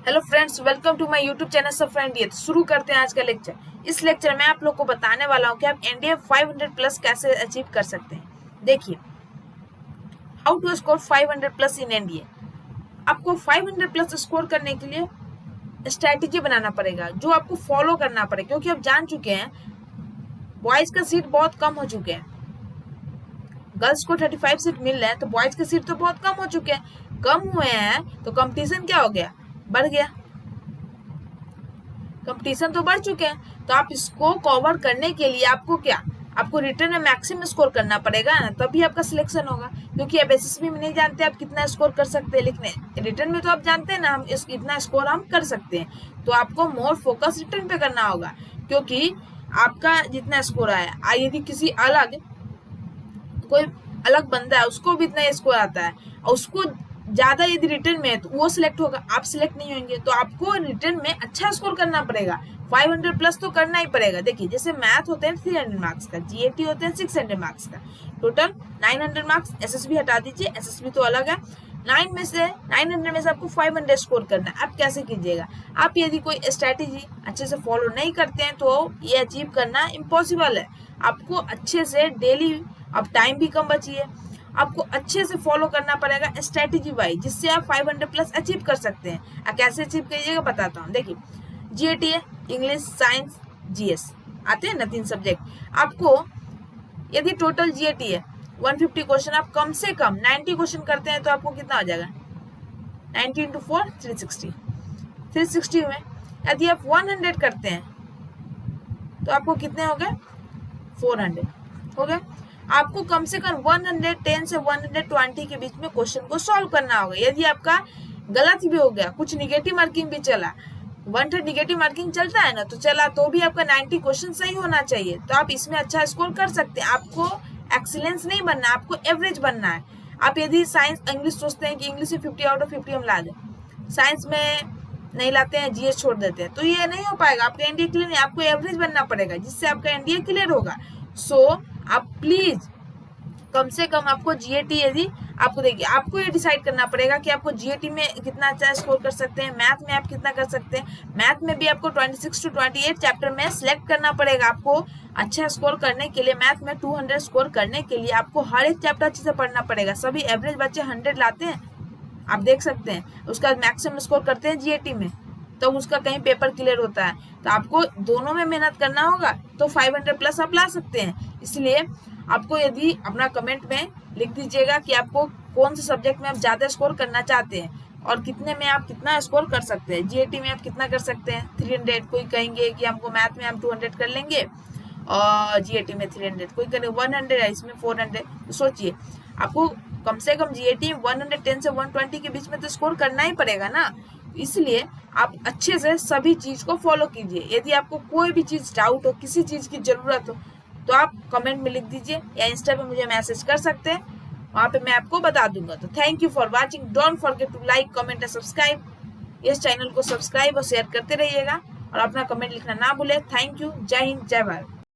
Hello friends, welcome to my YouTube channel सब friend. ये तो शुरू करते हैं आज का लेक्चर। इस लेक्चर में आप लोग को बताने वाला हूँ कि आप एनडीए 500 प्लस कैसे अचीव कर सकते हैं। देखिए, how to score 500 plus in NDA. आपको 500 प्लस स्कोर करने के लिए स्ट्रैटेजी बनाना पड़ेगा, जो आपको फॉलो करना पड़ेगा, क्योंकि आप जान चुके हैं बॉयज का सीट बहुत कम हो चुके हैं। गर्ल्स को 35 सीट मिल रहे हैं, तो बॉयज के सीट तो बहुत कम हो चुके हैं। कम हुए हैं तो कंपटीशन क्या हो गया, बढ़ गया। कंपटीशन तो बढ़ चुके हैं, तो आप इसको कवर करने के लिए आपको आपको रिटर्न में मैक्सिमम स्कोर करना पड़ेगा ना, तभी आपका सिलेक्शन होगा। क्योंकि आप एसएसबी में नहीं जानते आप कितना स्कोर कर सकते हैं, लिखने रिटर्न में तो आप जानते हैं ना हम इतना स्कोर हम कर सकते हैं। तो आपको मोर फोकस रिटर्न पे करना होगा, क्योंकि आपका जितना स्कोर आया, यदि किसी कोई अलग बंदा है उसको भी इतना स्कोर आता है और उसको ज्यादा यदि रिटर्न में है तो वो सिलेक्ट होगा, आप सिलेक्ट नहीं होंगे। तो आपको रिटर्न में अच्छा स्कोर करना पड़ेगा, 500 प्लस तो करना ही पड़ेगा। देखिए, जैसे मैथ होते हैं 300 मार्क्स का, जीएटी होते हैं 600 मार्क्स का, टोटल 900 मार्क्स। एसएसबी हटा दीजिए, एसएसबी तो अलग है। 900 में से आपको 500 स्कोर करना है। आप कैसे कीजिएगा, आप यदि कोई स्ट्रैटेजी अच्छे से फॉलो नहीं करते हैं तो ये अचीव करना इम्पॉसिबल है। आपको अच्छे से डेली, अब टाइम भी कम बचिए, आपको अच्छे से फॉलो करना पड़ेगा स्ट्रेटेजी वाइज, जिससे आप 500 प्लस अचीव कर सकते हैं। आप कैसे अचीव करिएगा बताता हूँ। देखिए, जीएटी है, इंग्लिश, साइंस, जीएस आते हैं ना, 3 सब्जेक्ट। आपको यदि टोटल जीएटी है 150 क्वेश्चन, आप कम से कम 90 क्वेश्चन करते हैं तो आपको कितना हो जाएगा, 90 इंटू 4 360 में। यदि आप 100 करते हैं तो आपको कितने हो गए, 400 हो गए। आपको कम से कम 110 से 120 के बीच में क्वेश्चन को सॉल्व करना होगा। यदि आपका गलत भी हो गया, कुछ निगेटिव मार्किंग भी चला, 100 निगेटिव मार्किंग चलता है ना, तो चला तो भी आपका 90 क्वेश्चन सही होना चाहिए, तो आप इसमें अच्छा स्कोर कर सकते हैं। आपको एक्सीलेंस नहीं बनना, आपको एवरेज बनना है। आप यदि साइंस इंग्लिश सोचते हैं कि इंग्लिश में 50 आउट ऑफ 50 हम ला दें, साइंस में नहीं लाते हैं, जीएस छोड़ देते हैं, तो ये नहीं हो पाएगा। आपका एनडीए क्लियर नहीं, आपको एवरेज बनना पड़ेगा, जिससे आपका एनडीए क्लियर होगा। सो आप प्लीज कम से कम आपको जीएटी, यदि आपको देखिए, आपको ये डिसाइड करना पड़ेगा कि आपको जीएटी में कितना अच्छा स्कोर कर सकते हैं, मैथ में आप कितना कर सकते हैं। मैथ में भी आपको 26 to 28 चैप्टर में सिलेक्ट करना पड़ेगा। आपको अच्छा स्कोर करने के लिए, मैथ में 200 स्कोर करने के लिए आपको हर एक चैप्टर अच्छे से पढ़ना पड़ेगा। सभी एवरेज बच्चे 100 लाते हैं, आप देख सकते हैं। उसका मैक्सिमम स्कोर करते हैं जीएटी में, तो उसका कहीं पेपर क्लियर होता है। तो आपको दोनों में मेहनत करना होगा, तो 500 प्लस आप ला सकते हैं। इसलिए आपको यदि अपना कमेंट में लिख दीजिएगा कि आपको कौन से सब्जेक्ट में आप ज्यादा स्कोर करना चाहते हैं और कितने में आप कितना स्कोर कर सकते हैं। जीएटी में आप कितना कर सकते हैं, 300। कोई कहेंगे कि हमको मैथ में हम 200 कर लेंगे और जीएटी में 300, कोई कहेंगे 100 है, इसमें 400। तो सोचिए, आपको कम से कम जीएटी 110 से 120 के बीच में तो स्कोर करना ही पड़ेगा ना। इसलिए आप अच्छे से सभी चीज को फॉलो कीजिए। यदि आपको कोई भी चीज डाउट हो, किसी चीज की जरूरत हो, तो आप कमेंट में लिख दीजिए या इंस्टा पे मुझे मैसेज कर सकते हैं, वहां पे मैं आपको बता दूंगा। तो thank you for watching, don't forget to like, comment and subscribe. इस चैनल को सब्सक्राइब और शेयर करते रहिएगा और अपना कमेंट लिखना ना भूले। थैंक यू, जय हिंद, जय भारत।